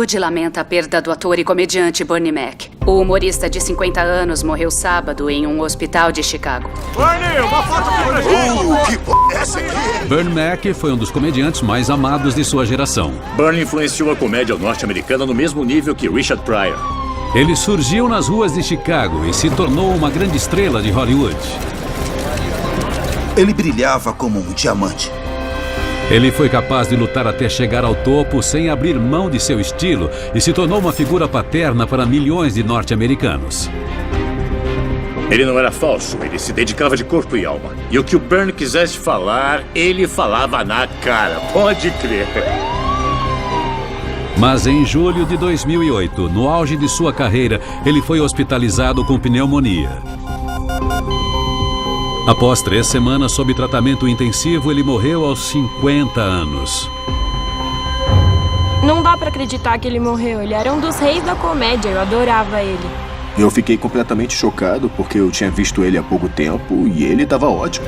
Hollywood lamenta a perda do ator e comediante Bernie Mac. O humorista de 50 anos morreu sábado em um hospital de Chicago. Bernie, uma foto aqui pra gente! Que p*** é essa aqui? Bernie Mac foi um dos comediantes mais amados de sua geração. Bernie influenciou a comédia norte-americana no mesmo nível que Richard Pryor. Ele surgiu nas ruas de Chicago e se tornou uma grande estrela de Hollywood. Ele brilhava como um diamante. Ele foi capaz de lutar até chegar ao topo sem abrir mão de seu estilo e se tornou uma figura paterna para milhões de norte-americanos. Ele não era falso, ele se dedicava de corpo e alma. E o que o Bernie quisesse falar, ele falava na cara. Pode crer. Mas em julho de 2008, no auge de sua carreira, ele foi hospitalizado com pneumonia. Após 3 semanas sob tratamento intensivo, ele morreu aos 50 anos. Não dá pra acreditar que ele morreu. Ele era um dos reis da comédia. Eu adorava ele. Eu fiquei completamente chocado porque eu tinha visto ele há pouco tempo e ele estava ótimo.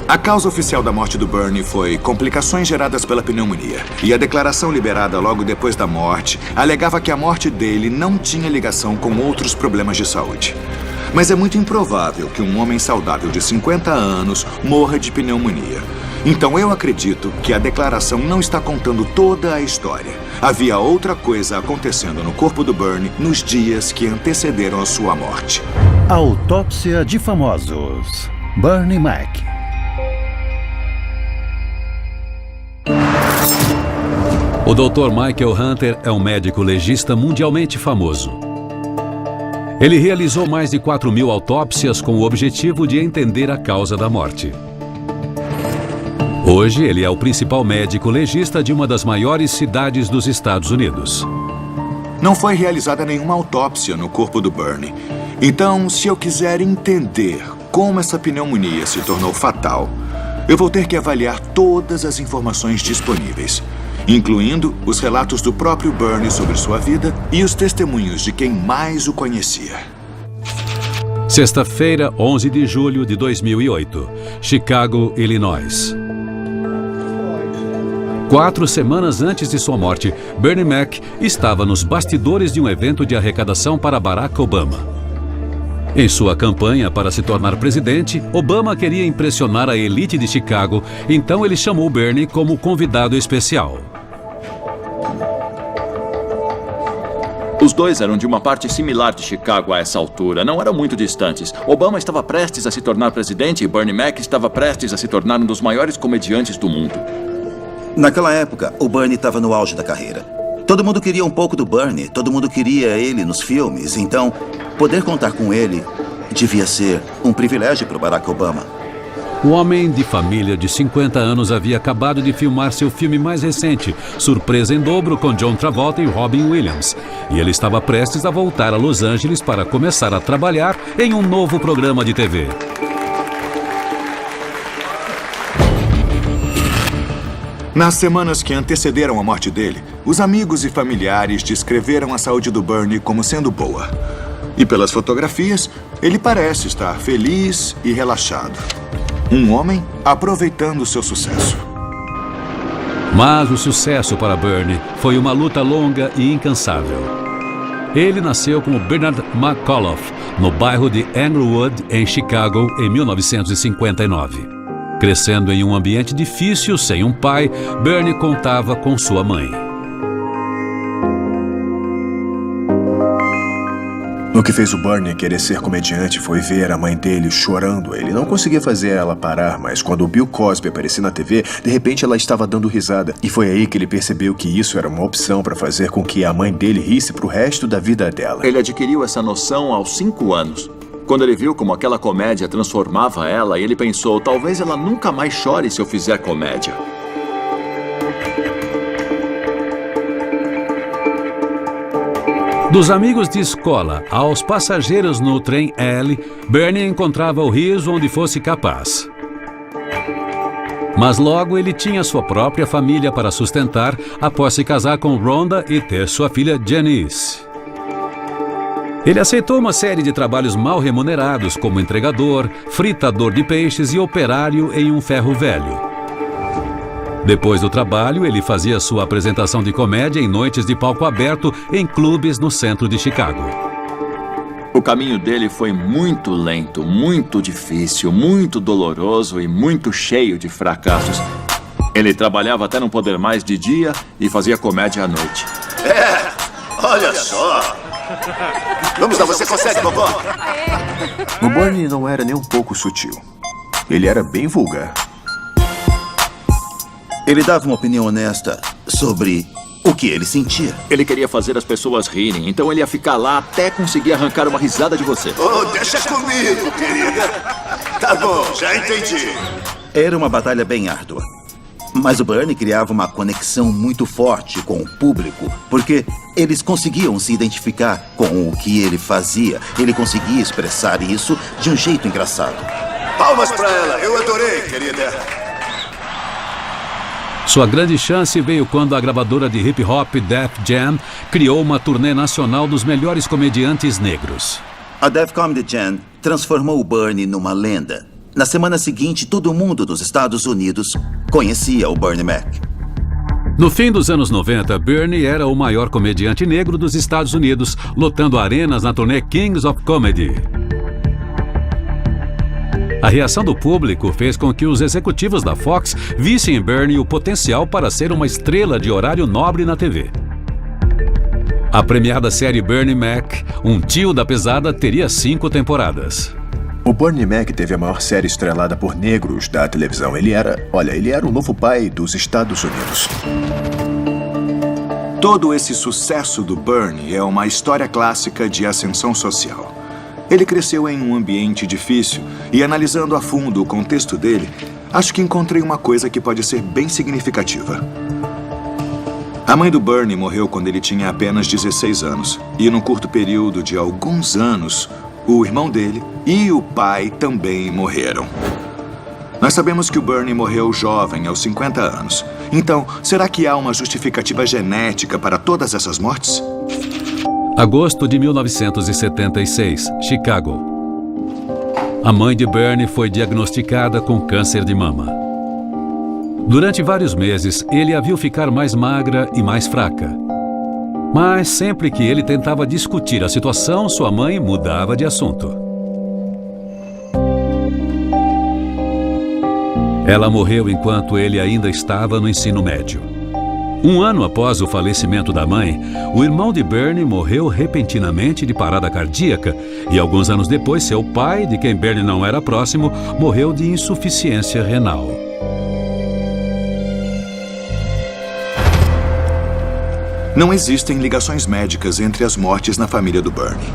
A causa oficial da morte do Bernie foi complicações geradas pela pneumonia. E a declaração liberada logo depois da morte alegava que a morte dele não tinha ligação com outros problemas de saúde. Mas é muito improvável que um homem saudável de 50 anos morra de pneumonia. Então eu acredito que a declaração não está contando toda a história. Havia outra coisa acontecendo no corpo do Bernie nos dias que antecederam a sua morte. Autópsia de famosos. Bernie Mac. O Dr. Michael Hunter é um médico legista mundialmente famoso. Ele realizou mais de 4.000 autópsias com o objetivo de entender a causa da morte. Hoje, ele é o principal médico legista de uma das maiores cidades dos Estados Unidos. Não foi realizada nenhuma autópsia no corpo do Bernie. Então, se eu quiser entender como essa pneumonia se tornou fatal, eu vou ter que avaliar todas as informações disponíveis, incluindo os relatos do próprio Bernie sobre sua vida e os testemunhos de quem mais o conhecia. Sexta-feira, 11 de julho de 2008, Chicago, Illinois. 4 semanas antes de sua morte, Bernie Mac estava nos bastidores de um evento de arrecadação para Barack Obama. Em sua campanha para se tornar presidente, Obama queria impressionar a elite de Chicago, então ele chamou Bernie como convidado especial. Os dois eram de uma parte similar de Chicago a essa altura, não eram muito distantes. Obama estava prestes a se tornar presidente e Bernie Mac estava prestes a se tornar um dos maiores comediantes do mundo. Naquela época, o Bernie estava no auge da carreira. Todo mundo queria um pouco do Bernie, todo mundo queria ele nos filmes, então poder contar com ele devia ser um privilégio para o Barack Obama. O homem de família de 50 anos havia acabado de filmar seu filme mais recente, Surpresa em Dobro, com John Travolta e Robin Williams. E ele estava prestes a voltar a Los Angeles para começar a trabalhar em um novo programa de TV. Nas semanas que antecederam a morte dele, os amigos e familiares descreveram a saúde do Bernie como sendo boa. E pelas fotografias, ele parece estar feliz e relaxado. Um homem aproveitando seu sucesso. Mas o sucesso para Bernie foi uma luta longa e incansável. Ele nasceu como Bernard McAuliffe, no bairro de Englewood, em Chicago, em 1959. Crescendo em um ambiente difícil, sem um pai, Bernie contava com sua mãe. O que fez o Bernie querer ser comediante foi ver a mãe dele chorando. Ele não conseguia fazer ela parar, mas quando o Bill Cosby apareceu na TV, de repente ela estava dando risada. E foi aí que ele percebeu que isso era uma opção para fazer com que a mãe dele risse pro resto da vida dela. Ele adquiriu essa noção aos 5 anos. Quando ele viu como aquela comédia transformava ela, ele pensou, talvez ela nunca mais chore se eu fizer comédia. Dos amigos de escola aos passageiros no trem L, Bernie encontrava o riso onde fosse capaz. Mas logo ele tinha sua própria família para sustentar após se casar com Rhonda e ter sua filha Janice. Ele aceitou uma série de trabalhos mal remunerados, como entregador, fritador de peixes e operário em um ferro velho. Depois do trabalho, ele fazia sua apresentação de comédia em noites de palco aberto em clubes no centro de Chicago. O caminho dele foi muito lento, muito difícil, muito doloroso e muito cheio de fracassos. Ele trabalhava até não poder mais de dia e fazia comédia à noite. Olha só! Vamos lá, você consegue, vovó? O Bernie não era nem um pouco sutil. Ele era bem vulgar. Ele dava uma opinião honesta sobre o que ele sentia. Ele queria fazer as pessoas rirem, então ele ia ficar lá até conseguir arrancar uma risada de você. Oh, deixa comigo, querida. Tá bom, já entendi. Era uma batalha bem árdua. Mas o Bernie criava uma conexão muito forte com o público, porque eles conseguiam se identificar com o que ele fazia. Ele conseguia expressar isso de um jeito engraçado. Palmas pra ela, eu adorei, querida. Sua grande chance veio quando a gravadora de hip-hop Def Jam criou uma turnê nacional dos melhores comediantes negros. A Def Comedy Jam transformou o Bernie numa lenda. Na semana seguinte, todo mundo dos Estados Unidos conhecia o Bernie Mac. No fim dos anos 90, Bernie era o maior comediante negro dos Estados Unidos, lotando arenas na turnê Kings of Comedy. A reação do público fez com que os executivos da Fox vissem em Bernie o potencial para ser uma estrela de horário nobre na TV. A premiada série Bernie Mac, um tio da pesada, teria 5 temporadas. O Bernie Mac teve a maior série estrelada por negros da televisão. Ele era o novo pai dos Estados Unidos. Todo esse sucesso do Bernie é uma história clássica de ascensão social. Ele cresceu em um ambiente difícil e, analisando a fundo o contexto dele, acho que encontrei uma coisa que pode ser bem significativa. A mãe do Bernie morreu quando ele tinha apenas 16 anos. E num curto período de alguns anos, o irmão dele e o pai também morreram. Nós sabemos que o Bernie morreu jovem, aos 50 anos. Então, será que há uma justificativa genética para todas essas mortes? Agosto de 1976, Chicago. A mãe de Bernie foi diagnosticada com câncer de mama. Durante vários meses, ele a viu ficar mais magra e mais fraca. Mas sempre que ele tentava discutir a situação, sua mãe mudava de assunto. Ela morreu enquanto ele ainda estava no ensino médio. 1 ano após o falecimento da mãe, o irmão de Bernie morreu repentinamente de parada cardíaca e alguns anos depois, seu pai, de quem Bernie não era próximo, morreu de insuficiência renal. Não existem ligações médicas entre as mortes na família do Bernie.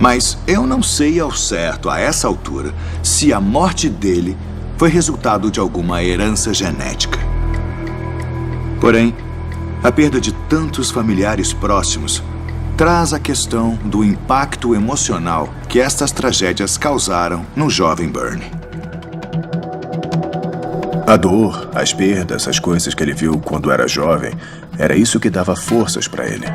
Mas eu não sei ao certo, a essa altura, se a morte dele foi resultado de alguma herança genética. Porém, a perda de tantos familiares próximos traz a questão do impacto emocional que estas tragédias causaram no jovem Bernie. A dor, as perdas, as coisas que ele viu quando era jovem, era isso que dava forças para ele.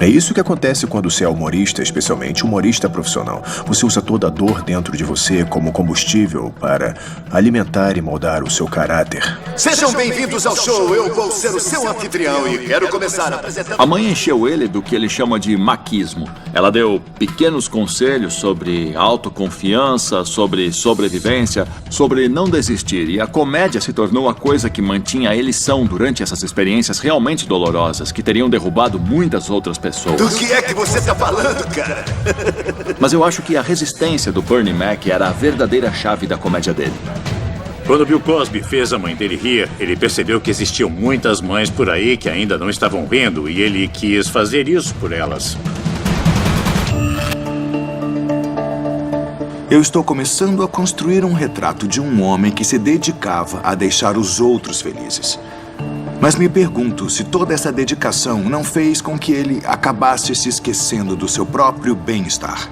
É isso que acontece quando você é humorista, especialmente humorista profissional. Você usa toda a dor dentro de você como combustível para alimentar e moldar o seu caráter. Sejam bem-vindos ao show. Eu vou ser o seu anfitrião e quero começar apresentando... A mãe encheu ele do que ele chama de maquismo. Ela deu pequenos conselhos sobre autoconfiança, sobre sobrevivência, sobre não desistir. E a comédia se tornou a coisa que mantinha ele são durante essas experiências realmente dolorosas, que teriam derrubado muitas outras pessoas. Do que é que você tá falando, cara? Mas eu acho que a resistência do Bernie Mac era a verdadeira chave da comédia dele. Quando Bill Cosby fez a mãe dele rir, ele percebeu que existiam muitas mães por aí que ainda não estavam rindo e ele quis fazer isso por elas. Eu estou começando a construir um retrato de um homem que se dedicava a deixar os outros felizes. Mas me pergunto se toda essa dedicação não fez com que ele acabasse se esquecendo do seu próprio bem-estar.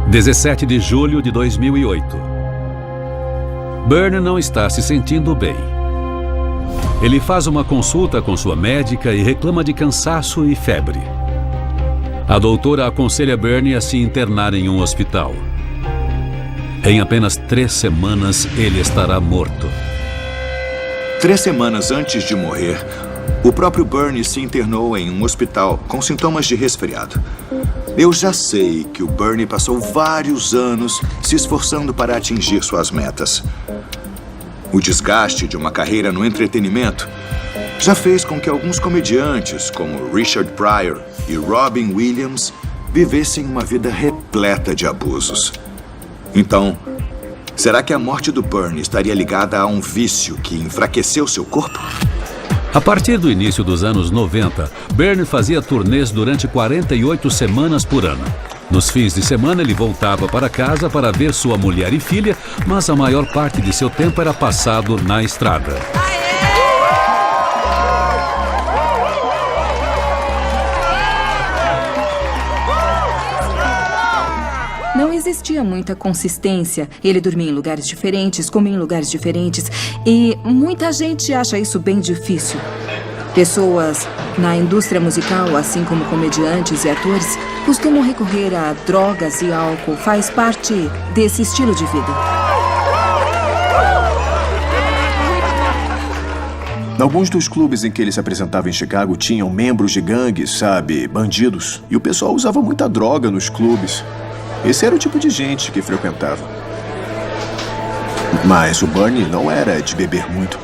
17 de julho de 2008. Bernie não está se sentindo bem. Ele faz uma consulta com sua médica e reclama de cansaço e febre. A doutora aconselha Bernie a se internar em um hospital. Em apenas 3 semanas, ele estará morto. 3 semanas antes de morrer, o próprio Bernie se internou em um hospital com sintomas de resfriado. Eu já sei que o Bernie passou vários anos se esforçando para atingir suas metas. O desgaste de uma carreira no entretenimento já fez com que alguns comediantes, como Richard Pryor e Robin Williams, vivessem uma vida repleta de abusos. Então, será que a morte do Bernie estaria ligada a um vício que enfraqueceu seu corpo? A partir do início dos anos 90, Bernie fazia turnês durante 48 semanas por ano. Nos fins de semana, ele voltava para casa para ver sua mulher e filha, mas a maior parte de seu tempo era passado na estrada. Não existia muita consistência. Ele dormia em lugares diferentes, comia em lugares diferentes. E muita gente acha isso bem difícil. Pessoas na indústria musical, assim como comediantes e atores, costumam recorrer a drogas e álcool. Faz parte desse estilo de vida. Alguns dos clubes em que ele se apresentava em Chicago tinham membros de gangues, sabe, bandidos. E o pessoal usava muita droga nos clubes. Esse era o tipo de gente que frequentava. Mas o Bernie não era de beber muito.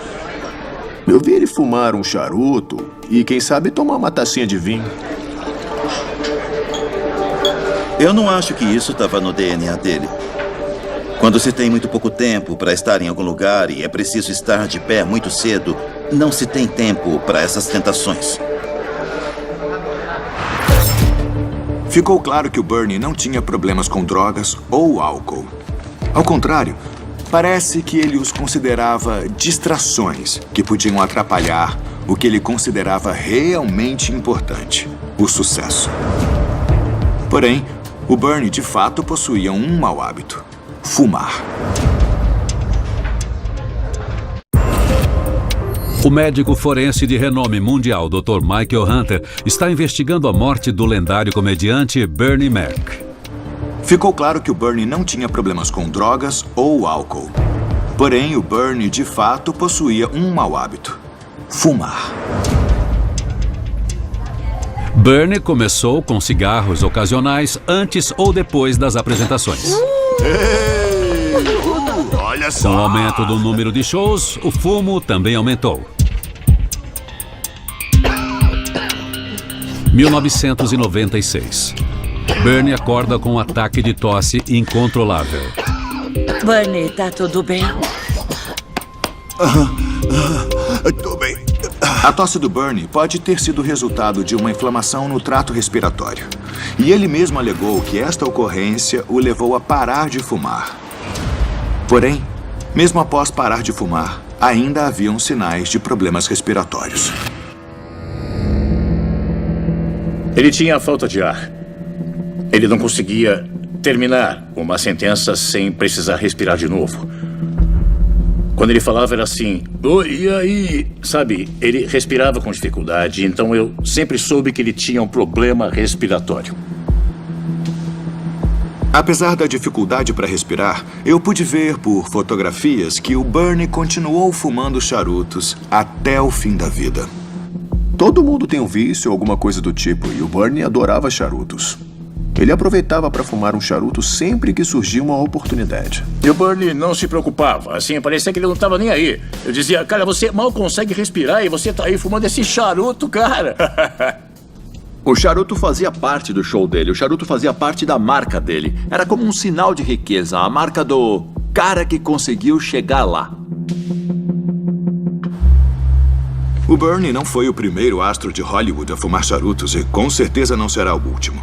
Eu vi ele fumar um charuto e, quem sabe, tomar uma tacinha de vinho. Eu não acho que isso estava no DNA dele. Quando se tem muito pouco tempo para estar em algum lugar e é preciso estar de pé muito cedo, não se tem tempo para essas tentações. Ficou claro que o Bernie não tinha problemas com drogas ou álcool. Ao contrário, parece que ele os considerava distrações que podiam atrapalhar o que ele considerava realmente importante: o sucesso. Porém, o Bernie de fato possuía um mau hábito: fumar. O médico forense de renome mundial, Dr. Michael Hunter, está investigando a morte do lendário comediante Bernie Mac. Ficou claro que o Bernie não tinha problemas com drogas ou álcool. Porém, o Bernie, de fato, possuía um mau hábito: fumar. Bernie começou com cigarros ocasionais antes ou depois das apresentações. Olha só! Com o aumento do número de shows, o fumo também aumentou. 1996. Bernie acorda com um ataque de tosse incontrolável. Bernie, tá tudo bem? Tô bem. A tosse do Bernie pode ter sido resultado de uma inflamação no trato respiratório. E ele mesmo alegou que esta ocorrência o levou a parar de fumar. Porém, mesmo após parar de fumar, ainda haviam sinais de problemas respiratórios. Ele tinha falta de ar. Ele não conseguia terminar uma sentença sem precisar respirar de novo. Quando ele falava era assim: oi, e aí? Sabe, ele respirava com dificuldade, então eu sempre soube que ele tinha um problema respiratório. Apesar da dificuldade para respirar, eu pude ver por fotografias que o Bernie continuou fumando charutos até o fim da vida. Todo mundo tem um vício ou alguma coisa do tipo, e o Bernie adorava charutos. Ele aproveitava para fumar um charuto sempre que surgia uma oportunidade. E o Bernie não se preocupava, assim, parecia que ele não estava nem aí. Eu dizia: cara, você mal consegue respirar e você tá aí fumando esse charuto, cara. O charuto fazia parte do show dele, o charuto fazia parte da marca dele. Era como um sinal de riqueza, a marca do cara que conseguiu chegar lá. O Bernie não foi o primeiro astro de Hollywood a fumar charutos e com certeza não será o último.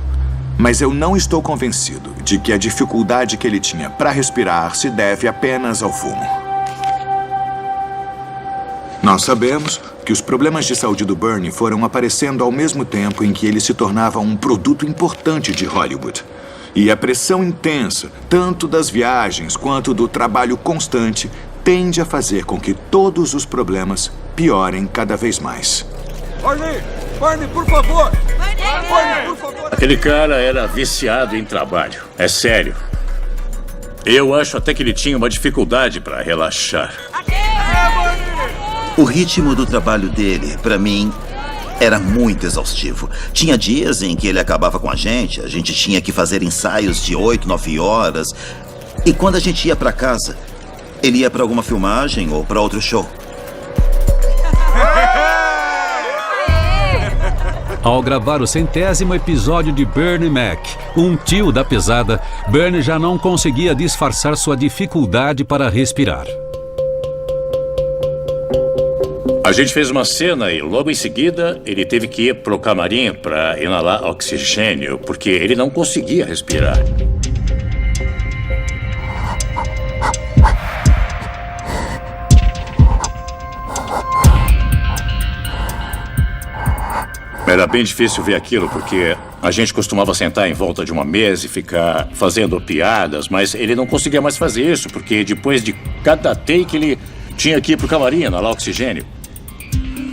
Mas eu não estou convencido de que a dificuldade que ele tinha para respirar se deve apenas ao fumo. Nós sabemos que os problemas de saúde do Bernie foram aparecendo ao mesmo tempo em que ele se tornava um produto importante de Hollywood. E a pressão intensa, tanto das viagens quanto do trabalho constante, tende a fazer com que todos os problemas piorem cada vez mais. Bernie, por favor! Bernie, por favor! Aquele cara era viciado em trabalho. É sério. Eu acho até que ele tinha uma dificuldade para relaxar. O ritmo do trabalho dele, pra mim, era muito exaustivo. Tinha dias em que ele acabava com a gente tinha que fazer ensaios de 8, 9 horas. E quando a gente ia pra casa, ele ia pra alguma filmagem ou pra outro show. Ao gravar o 100º episódio de Bernie Mac, um tio da pesada, Bernie já não conseguia disfarçar sua dificuldade para respirar. A gente fez uma cena e logo em seguida ele teve que ir pro camarim para inalar oxigênio, porque ele não conseguia respirar. Era bem difícil ver aquilo, porque a gente costumava sentar em volta de uma mesa e ficar fazendo piadas, mas ele não conseguia mais fazer isso, porque depois de cada take ele tinha que ir pro camarim inalar oxigênio.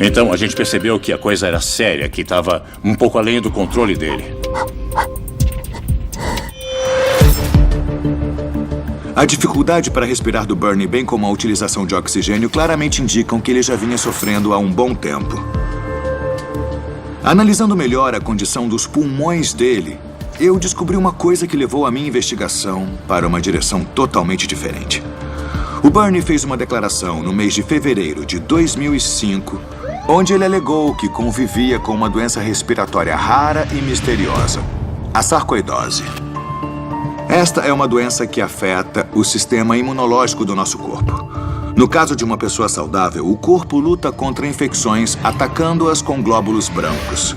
Então a gente percebeu que a coisa era séria, que estava um pouco além do controle dele. A dificuldade para respirar do Bernie, bem como a utilização de oxigênio, claramente indicam que ele já vinha sofrendo há um bom tempo. Analisando melhor a condição dos pulmões dele, eu descobri uma coisa que levou a minha investigação para uma direção totalmente diferente. O Bernie fez uma declaração no mês de fevereiro de 2005, onde ele alegou que convivia com uma doença respiratória rara e misteriosa, a sarcoidose. Esta é uma doença que afeta o sistema imunológico do nosso corpo. No caso de uma pessoa saudável, o corpo luta contra infecções atacando-as com glóbulos brancos.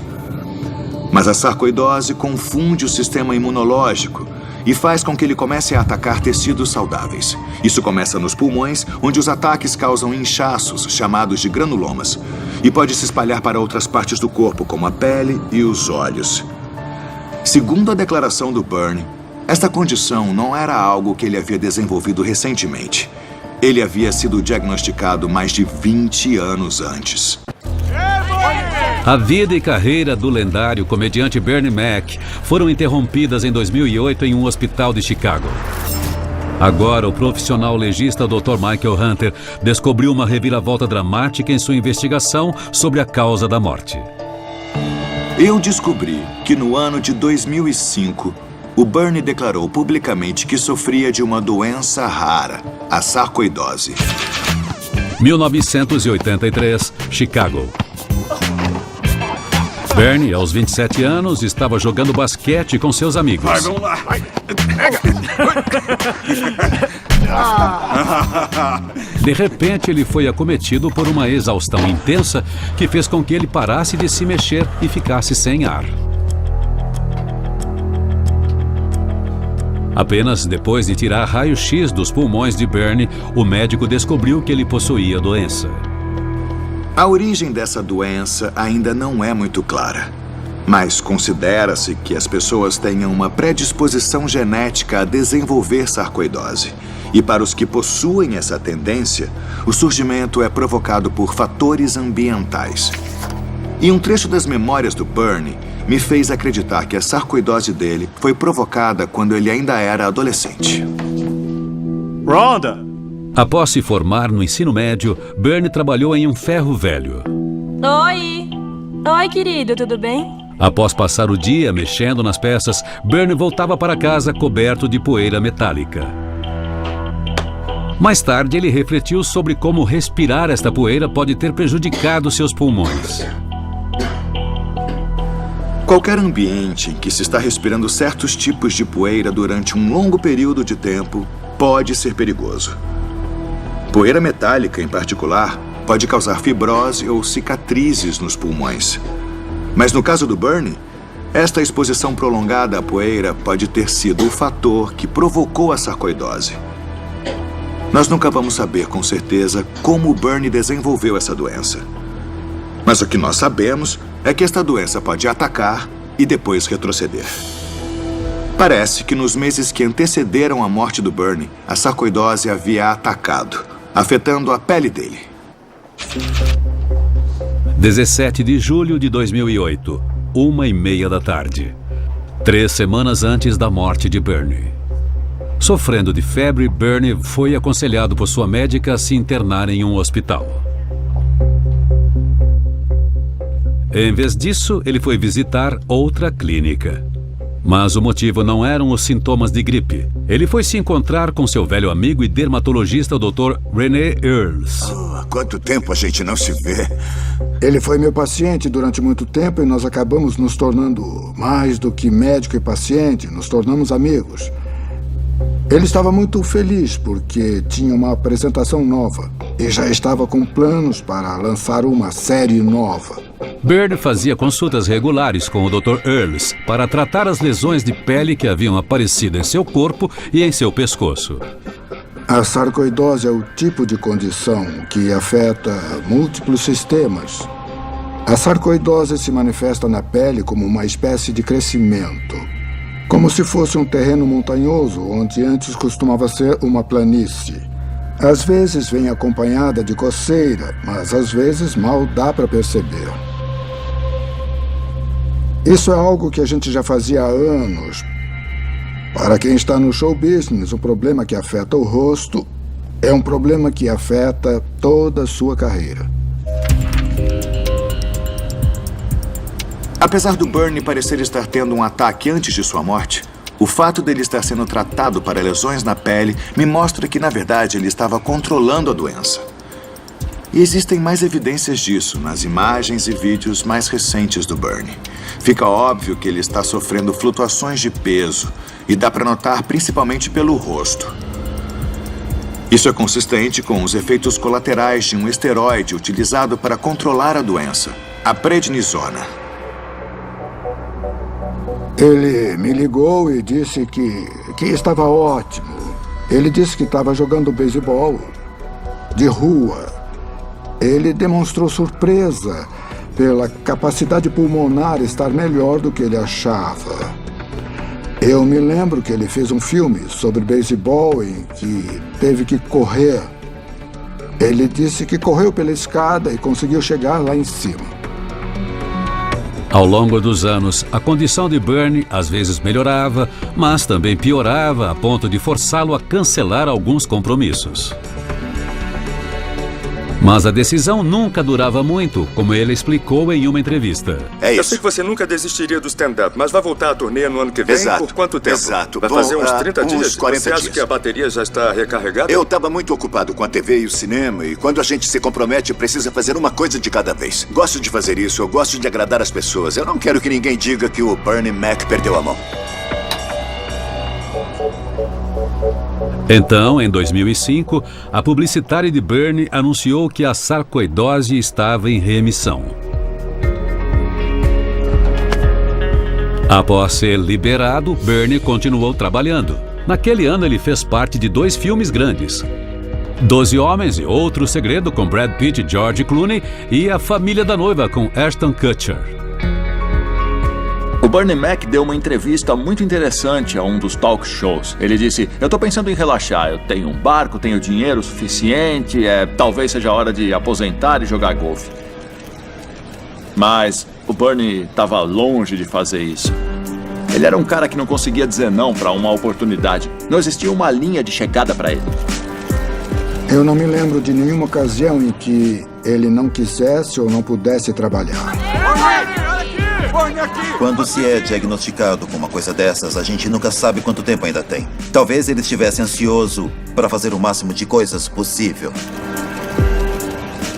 Mas a sarcoidose confunde o sistema imunológico e faz com que ele comece a atacar tecidos saudáveis. Isso começa nos pulmões, onde os ataques causam inchaços, chamados de granulomas, e pode se espalhar para outras partes do corpo, como a pele e os olhos. Segundo a declaração do Bernie, esta condição não era algo que ele havia desenvolvido recentemente. Ele havia sido diagnosticado mais de 20 anos antes. A vida e carreira do lendário comediante Bernie Mac foram interrompidas em 2008 em um hospital de Chicago. Agora, o profissional legista Dr. Michael Hunter descobriu uma reviravolta dramática em sua investigação sobre a causa da morte. Eu descobri que no ano de 2005, o Bernie declarou publicamente que sofria de uma doença rara, a sarcoidose. 1983, Chicago. Bernie, aos 27 anos, estava jogando basquete com seus amigos. Vai, vamos lá. Pega. De repente, ele foi acometido por uma exaustão intensa que fez com que ele parasse de se mexer e ficasse sem ar. Apenas depois de tirar raio-x dos pulmões de Bernie, o médico descobriu que ele possuía a doença. A origem dessa doença ainda não é muito clara, mas considera-se que as pessoas tenham uma predisposição genética a desenvolver sarcoidose. E para os que possuem essa tendência, o surgimento é provocado por fatores ambientais. E um trecho das memórias do Bernie me fez acreditar que a sarcoidose dele foi provocada quando ele ainda era adolescente. Rhonda! Após se formar no ensino médio, Bernie trabalhou em um ferro velho. Oi! Oi, querido, tudo bem? Após passar o dia mexendo nas peças, Bernie voltava para casa coberto de poeira metálica. Mais tarde, ele refletiu sobre como respirar esta poeira pode ter prejudicado seus pulmões. Qualquer ambiente em que se está respirando certos tipos de poeira durante um longo período de tempo pode ser perigoso. Poeira metálica, em particular, pode causar fibrose ou cicatrizes nos pulmões. Mas no caso do Bernie, esta exposição prolongada à poeira pode ter sido o fator que provocou a sarcoidose. Nós nunca vamos saber com certeza como o Bernie desenvolveu essa doença. Mas o que nós sabemos é que esta doença pode atacar e depois retroceder. Parece que nos meses que antecederam a morte do Bernie, a sarcoidose havia atacado, afetando a pele dele. 17 de julho de 2008, 1h30 da tarde. 3 semanas antes da morte de Bernie. Sofrendo de febre, Bernie foi aconselhado por sua médica a se internar em um hospital. Em vez disso, ele foi visitar outra clínica. Mas o motivo não eram os sintomas de gripe. Ele foi se encontrar com seu velho amigo e dermatologista, o Dr. René Earls. Há quanto tempo a gente não se vê? Ele foi meu paciente durante muito tempo e nós acabamos nos tornando mais do que médico e paciente, nos tornamos amigos. Ele estava muito feliz porque tinha uma apresentação nova e já estava com planos para lançar uma série nova. Bernie fazia consultas regulares com o Dr. Earls para tratar as lesões de pele que haviam aparecido em seu corpo e em seu pescoço. A sarcoidose é o tipo de condição que afeta múltiplos sistemas. A sarcoidose se manifesta na pele como uma espécie de crescimento, como se fosse um terreno montanhoso onde antes costumava ser uma planície. Às vezes vem acompanhada de coceira, mas às vezes mal dá para perceber. Isso é algo que a gente já fazia há anos. Para quem está no show business, o problema que afeta o rosto é um problema que afeta toda a sua carreira. Apesar do Bernie parecer estar tendo um ataque antes de sua morte, o fato dele estar sendo tratado para lesões na pele me mostra que, na verdade, ele estava controlando a doença. E existem mais evidências disso nas imagens e vídeos mais recentes do Bernie. Fica óbvio que ele está sofrendo flutuações de peso e dá para notar principalmente pelo rosto. Isso é consistente com os efeitos colaterais de um esteroide utilizado para controlar a doença, a prednisona. Ele me ligou e disse que estava ótimo. Ele disse que estava jogando beisebol de rua. Ele demonstrou surpresa pela capacidade pulmonar estar melhor do que ele achava. Eu me lembro que ele fez um filme sobre beisebol em que teve que correr. Ele disse que correu pela escada e conseguiu chegar lá em cima. Ao longo dos anos, a condição de Bernie às vezes melhorava, mas também piorava a ponto de forçá-lo a cancelar alguns compromissos. Mas a decisão nunca durava muito, como ele explicou em uma entrevista. É isso. Eu sei que você nunca desistiria do stand-up, mas vai voltar à turnê no ano que vem? Exato. Por quanto tempo? Exato. Vai fazer uns 30 dias? Uns 40 você acha dias. que a bateria já está recarregada? Eu estava muito ocupado com a TV e o cinema, e quando a gente se compromete, precisa fazer uma coisa de cada vez. Gosto de fazer isso, eu gosto de agradar as pessoas. Eu não quero que ninguém diga que o Bernie Mac perdeu a mão. Então, em 2005, a publicitária de Bernie anunciou que a sarcoidose estava em remissão. Após ser liberado, Bernie continuou trabalhando. Naquele ano, ele fez parte de 2 filmes grandes: 12 Homens e Outro Segredo, com Brad Pitt e George Clooney, e A Família da Noiva, com Ashton Kutcher. O Bernie Mac deu uma entrevista muito interessante a um dos talk shows. Ele disse: eu tô pensando em relaxar, eu tenho um barco, tenho dinheiro suficiente, talvez seja a hora de aposentar e jogar golfe. Mas o Bernie estava longe de fazer isso. Ele era um cara que não conseguia dizer não para uma oportunidade. Não existia uma linha de chegada para ele. Eu não me lembro de nenhuma ocasião em que ele não quisesse ou não pudesse trabalhar. Quando se é diagnosticado com uma coisa dessas, a gente nunca sabe quanto tempo ainda tem. Talvez ele estivesse ansioso para fazer o máximo de coisas possível.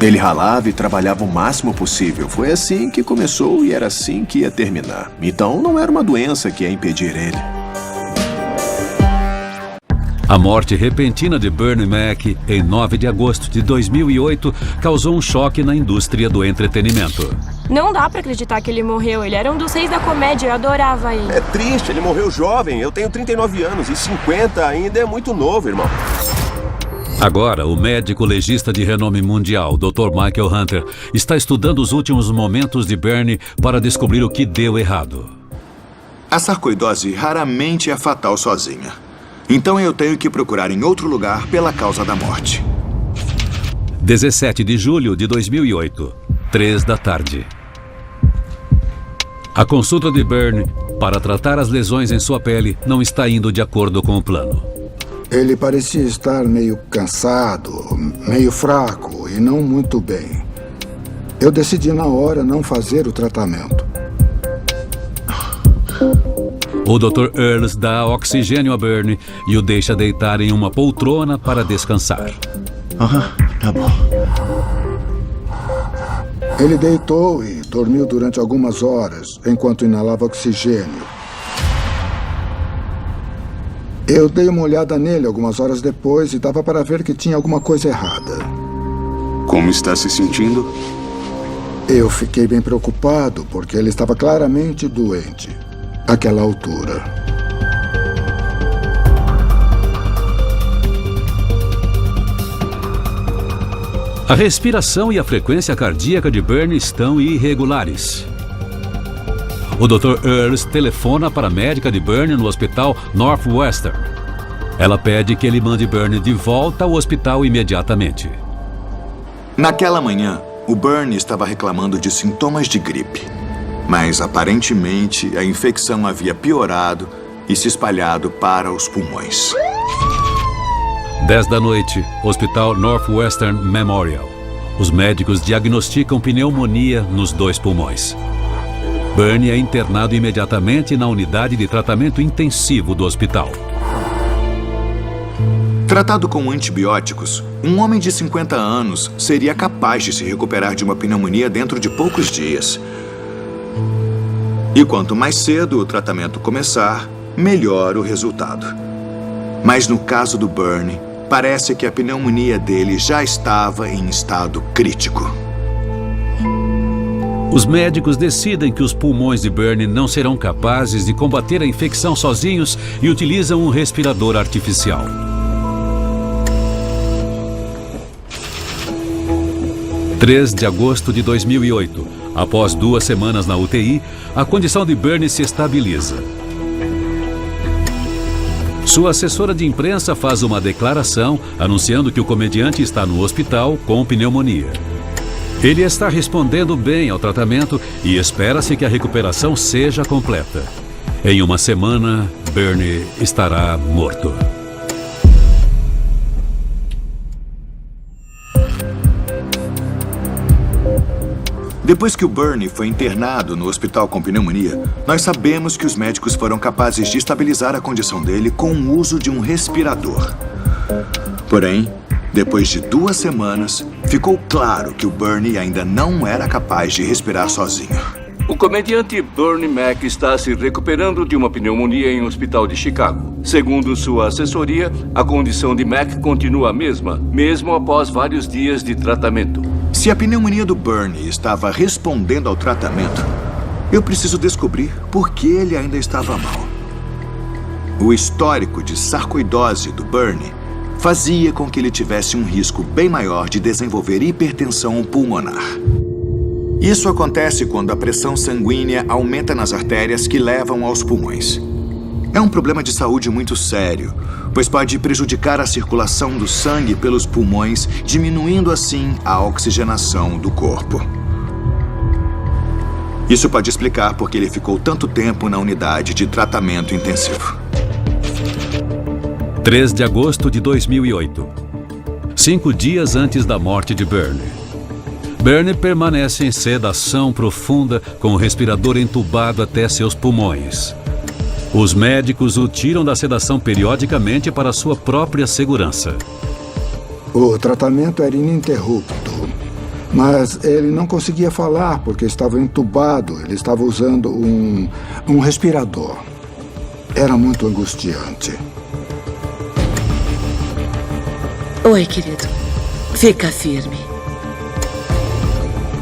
Ele ralava e trabalhava o máximo possível. Foi assim que começou e era assim que ia terminar. Então não era uma doença que ia impedir ele. A morte repentina de Bernie Mac, em 9 de agosto de 2008, causou um choque na indústria do entretenimento. Não dá pra acreditar que ele morreu. Ele era um dos reis da comédia, eu adorava ele. É triste, ele morreu jovem. Eu tenho 39 anos e 50 ainda é muito novo, irmão. Agora, o médico legista de renome mundial, Dr. Michael Hunter, está estudando os últimos momentos de Bernie para descobrir o que deu errado. A sarcoidose raramente é fatal sozinha. Então eu tenho que procurar em outro lugar pela causa da morte. 17 de julho de 2008, 3 da tarde. A consulta de Bernie para tratar as lesões em sua pele não está indo de acordo com o plano. Ele parecia estar meio cansado, meio fraco e não muito bem. Eu decidi na hora não fazer o tratamento. O Dr. Earls dá oxigênio a Bernie e o deixa deitar em uma poltrona para descansar. Tá bom. Ele deitou e dormiu durante algumas horas, enquanto inalava oxigênio. Eu dei uma olhada nele algumas horas depois e dava para ver que tinha alguma coisa errada. Como está se sentindo? Eu fiquei bem preocupado, porque ele estava claramente doente, àquela altura. A respiração e a frequência cardíaca de Bernie estão irregulares. O Dr. Earls telefona para a médica de Bernie no hospital Northwestern. Ela pede que ele mande Bernie de volta ao hospital imediatamente. Naquela manhã, o Bernie estava reclamando de sintomas de gripe. Mas, aparentemente, a infecção havia piorado e se espalhado para os pulmões. 10 da noite, Hospital Northwestern Memorial. Os médicos diagnosticam pneumonia nos 2 pulmões. Bernie é internado imediatamente na unidade de tratamento intensivo do hospital. Tratado com antibióticos, um homem de 50 anos seria capaz de se recuperar de uma pneumonia dentro de poucos dias. E quanto mais cedo o tratamento começar, melhor o resultado. Mas no caso do Bernie, parece que a pneumonia dele já estava em estado crítico. Os médicos decidem que os pulmões de Bernie não serão capazes de combater a infecção sozinhos e utilizam um respirador artificial. – 3 de agosto de 2008. Após 2 semanas na UTI, a condição de Bernie se estabiliza. Sua assessora de imprensa faz uma declaração anunciando que o comediante está no hospital com pneumonia. Ele está respondendo bem ao tratamento e espera-se que a recuperação seja completa. Em uma semana, Bernie estará morto. Depois que o Bernie foi internado no hospital com pneumonia, nós sabemos que os médicos foram capazes de estabilizar a condição dele com o uso de um respirador. Porém, depois de 2 semanas, ficou claro que o Bernie ainda não era capaz de respirar sozinho. O comediante Bernie Mac está se recuperando de uma pneumonia em um hospital de Chicago. Segundo sua assessoria, a condição de Mac continua a mesma, mesmo após vários dias de tratamento. Se a pneumonia do Bernie estava respondendo ao tratamento, eu preciso descobrir por que ele ainda estava mal. O histórico de sarcoidose do Bernie fazia com que ele tivesse um risco bem maior de desenvolver hipertensão pulmonar. Isso acontece quando a pressão sanguínea aumenta nas artérias que levam aos pulmões. É um problema de saúde muito sério, pois pode prejudicar a circulação do sangue pelos pulmões, diminuindo assim a oxigenação do corpo. Isso pode explicar por que ele ficou tanto tempo na unidade de tratamento intensivo. 3 de agosto de 2008. 5 dias antes da morte de Bernie. Bernie permanece em sedação profunda com o respirador entubado até seus pulmões. Os médicos o tiram da sedação periodicamente para sua própria segurança. O tratamento era ininterrupto, mas ele não conseguia falar porque estava entubado. Ele estava usando um respirador. Era muito angustiante. Oi, querido. Fica firme.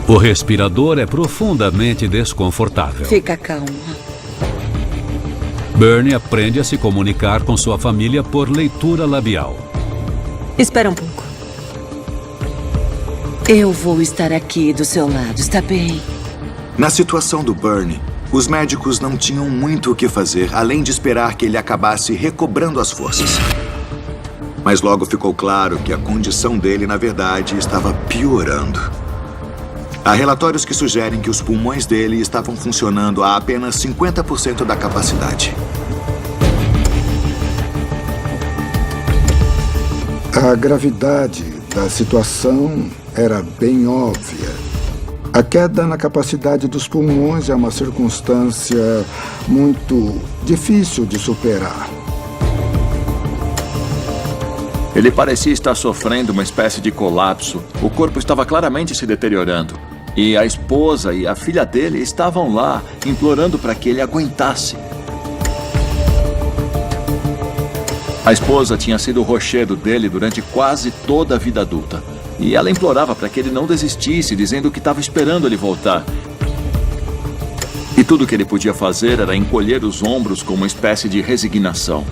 O respirador é profundamente desconfortável. Fica calma. Bernie aprende a se comunicar com sua família por leitura labial. Espera um pouco. Eu vou estar aqui do seu lado, está bem? Na situação do Bernie, os médicos não tinham muito o que fazer, além de esperar que ele acabasse recobrando as forças. Mas logo ficou claro que a condição dele, na verdade, estava piorando. Há relatórios que sugerem que os pulmões dele estavam funcionando a apenas 50% da capacidade. A gravidade da situação era bem óbvia. A queda na capacidade dos pulmões é uma circunstância muito difícil de superar. Ele parecia estar sofrendo uma espécie de colapso. O corpo estava claramente se deteriorando. E a esposa e a filha dele estavam lá, implorando para que ele aguentasse. A esposa tinha sido o rochedo dele durante quase toda a vida adulta. E ela implorava para que ele não desistisse, dizendo que estava esperando ele voltar. E tudo que ele podia fazer era encolher os ombros com uma espécie de resignação.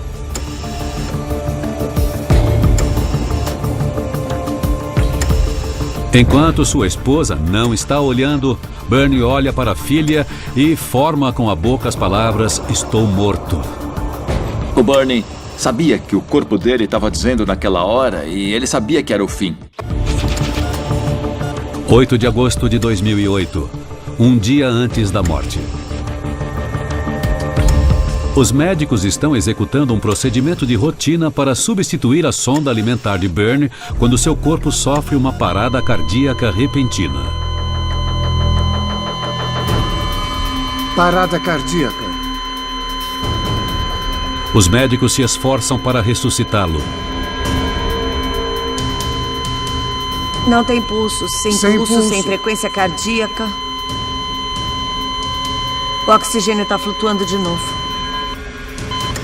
Enquanto sua esposa não está olhando, Bernie olha para a filha e forma com a boca as palavras "estou morto". O Bernie sabia que o corpo dele estava dizendo naquela hora e ele sabia que era o fim. 8 de agosto de 2008, um dia antes da morte. Os médicos estão executando um procedimento de rotina para substituir a sonda alimentar de Bernie quando seu corpo sofre uma parada cardíaca repentina. Parada cardíaca. Os médicos se esforçam para ressuscitá-lo. Não tem pulso, sem pulso, sem frequência cardíaca. O oxigênio está flutuando de novo.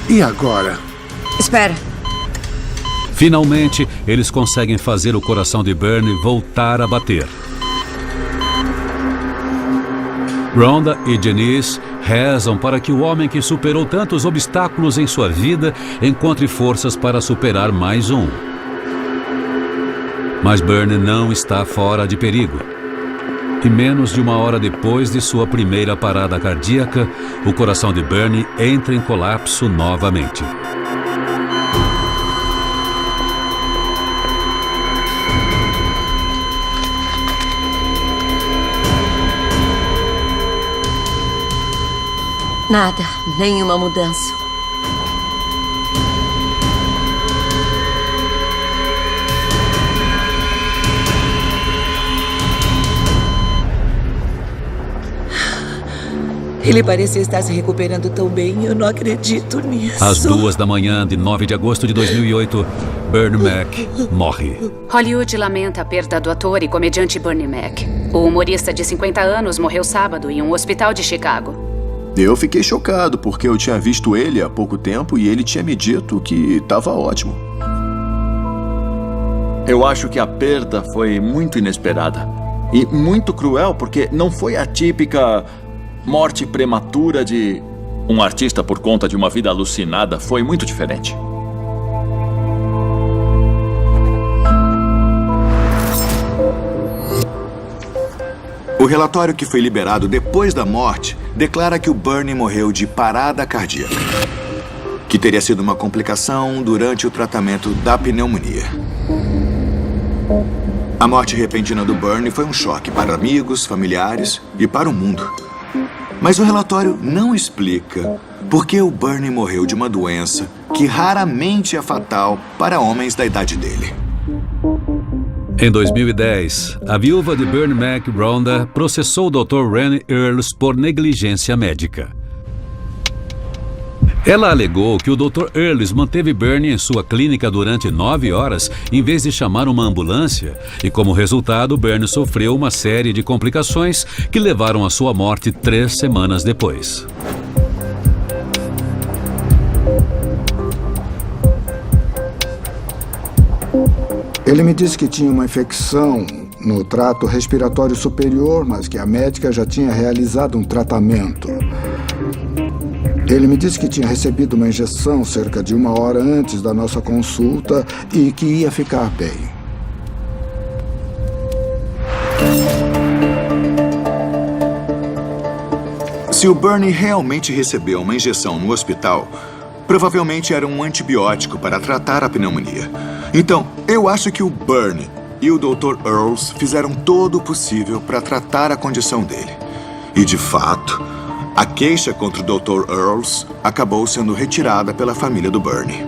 E agora? Espera. Finalmente, eles conseguem fazer o coração de Bernie voltar a bater. Rhonda e Janice rezam para que o homem que superou tantos obstáculos em sua vida encontre forças para superar mais um. Mas Bernie não está fora de perigo. E menos de uma hora depois de sua primeira parada cardíaca, o coração de Bernie entra em colapso novamente. Nada, nenhuma mudança. Ele parecia estar se recuperando tão bem, eu não acredito nisso. Às 2 da manhã de 9 de agosto de 2008, Bernie Mac morre. Hollywood lamenta a perda do ator e comediante Bernie Mac. O humorista de 50 anos morreu sábado em um hospital de Chicago. Eu fiquei chocado, porque eu tinha visto ele há pouco tempo e ele tinha me dito que estava ótimo. Eu acho que a perda foi muito inesperada. E muito cruel, porque não foi a típica morte prematura de um artista por conta de uma vida alucinada. Foi muito diferente. O relatório que foi liberado depois da morte declara que o Bernie morreu de parada cardíaca, que teria sido uma complicação durante o tratamento da pneumonia. A morte repentina do Bernie foi um choque para amigos, familiares e para o mundo. Mas o relatório não explica por que o Bernie morreu de uma doença que raramente é fatal para homens da idade dele. Em 2010, a viúva de Bernie Mac, Rhonda, processou o Dr. Ren Earls por negligência médica. Ela alegou que o Dr. Earls manteve Bernie em sua clínica durante 9 horas em vez de chamar uma ambulância e, como resultado, Bernie sofreu uma série de complicações que levaram à sua morte 3 semanas depois. Ele me disse que tinha uma infecção no trato respiratório superior, mas que a médica já tinha realizado um tratamento. Ele me disse que tinha recebido uma injeção cerca de 1 hora antes da nossa consulta e que ia ficar bem. Se o Bernie realmente recebeu uma injeção no hospital, provavelmente era um antibiótico para tratar a pneumonia. Então, eu acho que o Bernie e o Dr. Earls fizeram todo o possível para tratar a condição dele. E, de fato, a queixa contra o Dr. Earls acabou sendo retirada pela família do Bernie.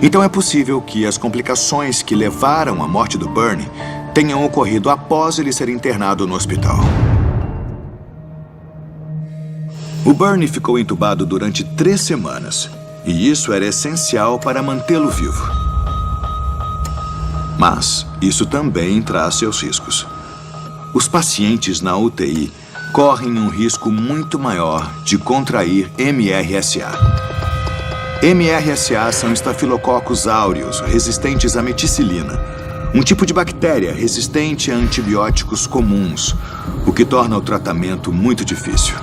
Então é possível que as complicações que levaram à morte do Bernie tenham ocorrido após ele ser internado no hospital. O Bernie ficou entubado durante 3 semanas, e isso era essencial para mantê-lo vivo. Mas isso também traz seus riscos. Os pacientes na UTI correm um risco muito maior de contrair MRSA. MRSA são estafilococcus aureus, resistentes à meticilina, um tipo de bactéria resistente a antibióticos comuns, o que torna o tratamento muito difícil.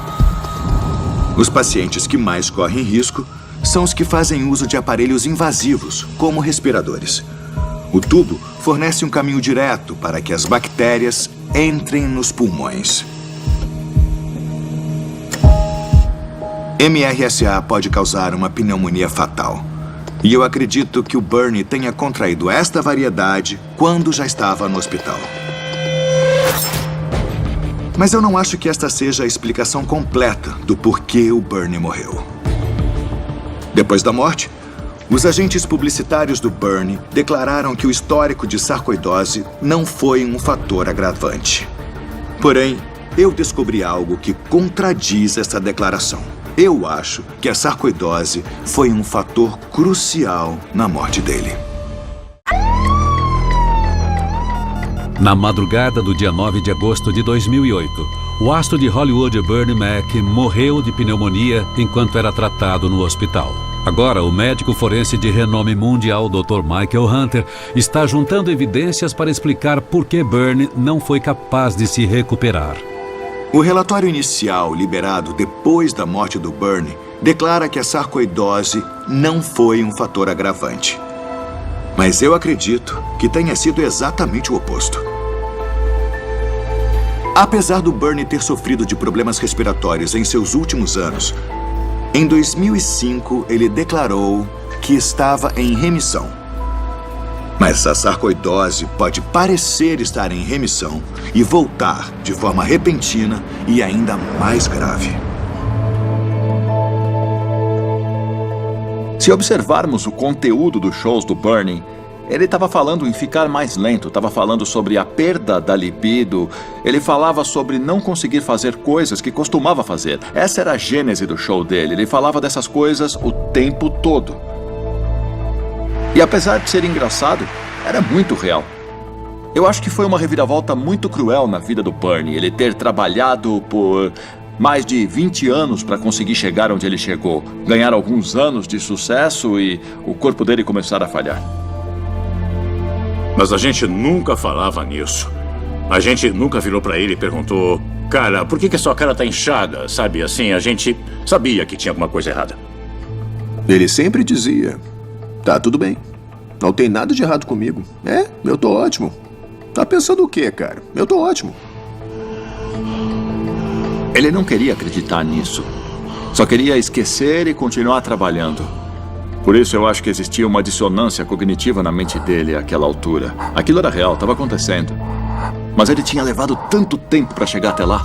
Os pacientes que mais correm risco são os que fazem uso de aparelhos invasivos, como respiradores. O tubo fornece um caminho direto para que as bactérias entrem nos pulmões. MRSA pode causar uma pneumonia fatal. E eu acredito que o Bernie tenha contraído esta variedade quando já estava no hospital. Mas eu não acho que esta seja a explicação completa do porquê o Bernie morreu. Depois da morte, os agentes publicitários do Bernie declararam que o histórico de sarcoidose não foi um fator agravante. Porém, eu descobri algo que contradiz essa declaração. Eu acho que a sarcoidose foi um fator crucial na morte dele. Na madrugada do dia 9 de agosto de 2008, o astro de Hollywood Bernie Mac morreu de pneumonia enquanto era tratado no hospital. Agora, o médico forense de renome mundial, Dr. Michael Hunter, está juntando evidências para explicar por que Bernie não foi capaz de se recuperar. O relatório inicial, liberado depois da morte do Bernie, declara que a sarcoidose não foi um fator agravante. Mas eu acredito que tenha sido exatamente o oposto. Apesar do Bernie ter sofrido de problemas respiratórios em seus últimos anos, em 2005 ele declarou que estava em remissão. Mas a sarcoidose pode parecer estar em remissão e voltar de forma repentina e ainda mais grave. Se observarmos o conteúdo dos shows do Bernie, ele estava falando em ficar mais lento, estava falando sobre a perda da libido, ele falava sobre não conseguir fazer coisas que costumava fazer. Essa era a gênese do show dele, ele falava dessas coisas o tempo todo. E apesar de ser engraçado, era muito real. Eu acho que foi uma reviravolta muito cruel na vida do Bernie, ele ter trabalhado por mais de 20 anos para conseguir chegar onde ele chegou, ganhar alguns anos de sucesso e o corpo dele começar a falhar. Mas a gente nunca falava nisso. A gente nunca virou para ele e perguntou: cara, por que a sua cara tá inchada? Sabe, assim, a gente sabia que tinha alguma coisa errada. Ele sempre dizia: tá tudo bem, não tem nada de errado comigo. Eu tô ótimo. Tá pensando o quê, cara? Eu tô ótimo. Ele não queria acreditar nisso. Só queria esquecer e continuar trabalhando. Por isso eu acho que existia uma dissonância cognitiva na mente dele àquela altura. Aquilo era real, estava acontecendo. Mas ele tinha levado tanto tempo para chegar até lá.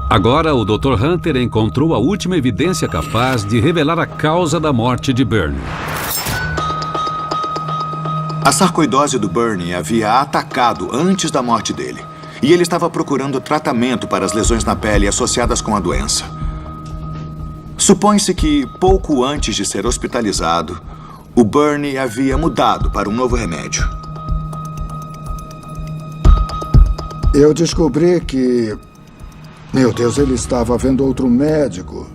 Agora, o Dr. Hunter encontrou a última evidência capaz de revelar a causa da morte de Bernie. A sarcoidose do Bernie havia atacado antes da morte dele. E ele estava procurando tratamento para as lesões na pele associadas com a doença. Supõe-se que, pouco antes de ser hospitalizado, o Bernie havia mudado para um novo remédio. Eu descobri que... Meu Deus, ele estava vendo outro médico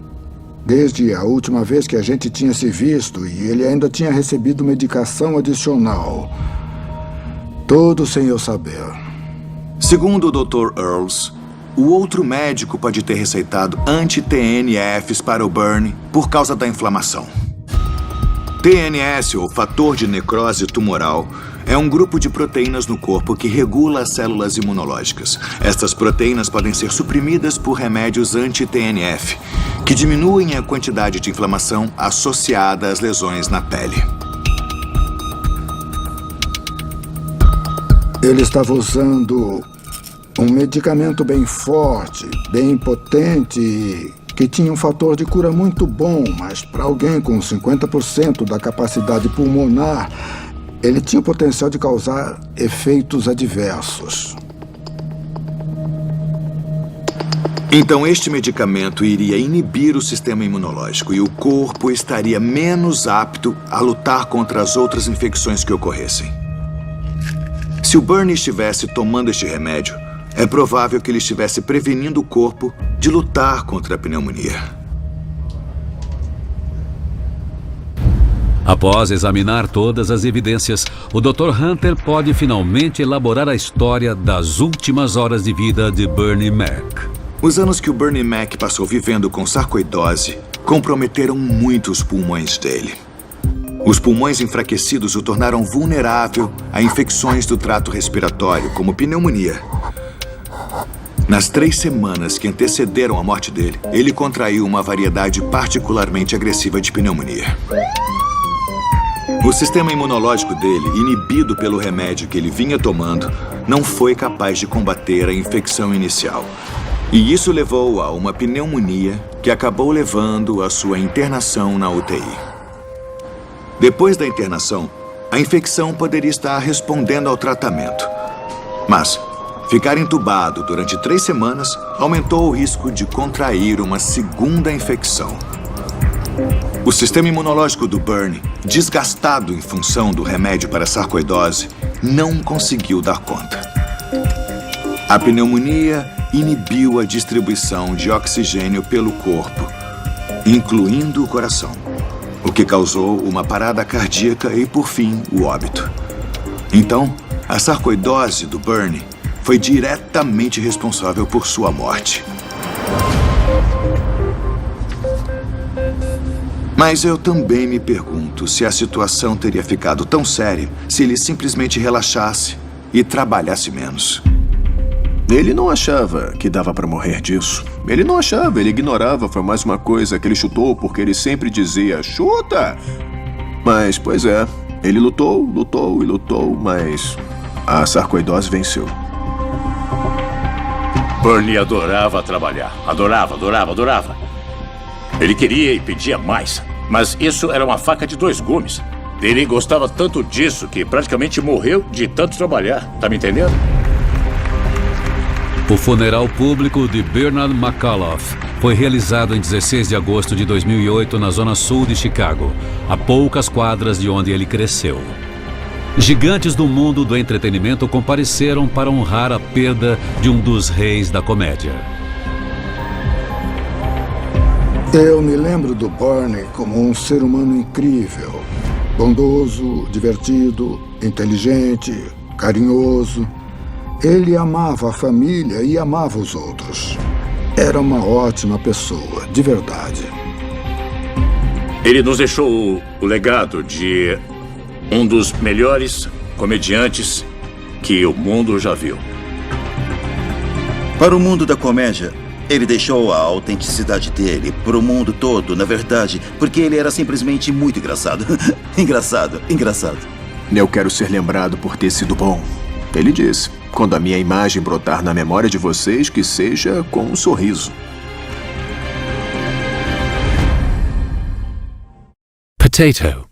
desde a última vez que a gente tinha se visto, e ele ainda tinha recebido medicação adicional. Tudo sem eu saber. Segundo o Dr. Earls, o outro médico pode ter receitado anti-TNFs para o Bernie por causa da inflamação. TNS, ou fator de necrose tumoral, é um grupo de proteínas no corpo que regula as células imunológicas. Estas proteínas podem ser suprimidas por remédios anti-TNF, que diminuem a quantidade de inflamação associada às lesões na pele. Ele estava usando um medicamento bem forte, bem potente, que tinha um fator de cura muito bom, mas para alguém com 50% da capacidade pulmonar, ele tinha o potencial de causar efeitos adversos. Então, este medicamento iria inibir o sistema imunológico e o corpo estaria menos apto a lutar contra as outras infecções que ocorressem. Se o Bernie estivesse tomando este remédio, é provável que ele estivesse prevenindo o corpo de lutar contra a pneumonia. Após examinar todas as evidências, o Dr. Hunter pode finalmente elaborar a história das últimas horas de vida de Bernie Mac. Os anos que o Bernie Mac passou vivendo com sarcoidose comprometeram muito os pulmões dele. Os pulmões enfraquecidos o tornaram vulnerável a infecções do trato respiratório, como pneumonia. Nas 3 semanas que antecederam a morte dele, ele contraiu uma variedade particularmente agressiva de pneumonia. O sistema imunológico dele, inibido pelo remédio que ele vinha tomando, não foi capaz de combater a infecção inicial. E isso levou a uma pneumonia que acabou levando à sua internação na UTI. Depois da internação, a infecção poderia estar respondendo ao tratamento. Mas ficar entubado durante 3 semanas aumentou o risco de contrair uma segunda infecção. O sistema imunológico do Bernie, desgastado em função do remédio para a sarcoidose, não conseguiu dar conta. A pneumonia inibiu a distribuição de oxigênio pelo corpo, incluindo o coração, o que causou uma parada cardíaca e, por fim, o óbito. Então, a sarcoidose do Bernie foi diretamente responsável por sua morte. Mas eu também me pergunto se a situação teria ficado tão séria se ele simplesmente relaxasse e trabalhasse menos. Ele não achava que dava pra morrer disso. Ele não achava, ele ignorava. Foi mais uma coisa que ele chutou porque ele sempre dizia, chuta! Mas, pois é, ele lutou, mas a sarcoidose venceu. Bernie adorava trabalhar. Adorava. Ele queria e pedia mais. Mas isso era uma faca de 2 gumes. Ele gostava tanto disso que praticamente morreu de tanto trabalhar. Tá me entendendo? O funeral público de Bernard McAuliffe foi realizado em 16 de agosto de 2008 na zona sul de Chicago, a poucas quadras de onde ele cresceu. Gigantes do mundo do entretenimento compareceram para honrar a perda de um dos reis da comédia. Eu me lembro do Bernie como um ser humano incrível, bondoso, divertido, inteligente, carinhoso. Ele amava a família e amava os outros. Era uma ótima pessoa, de verdade. Ele nos deixou o legado de um dos melhores comediantes que o mundo já viu. Para o mundo da comédia, ele deixou a autenticidade dele para o mundo todo, na verdade, porque ele era simplesmente muito engraçado. engraçado. Eu quero ser lembrado por ter sido bom. Ele disse, quando a minha imagem brotar na memória de vocês, que seja com um sorriso. Potato.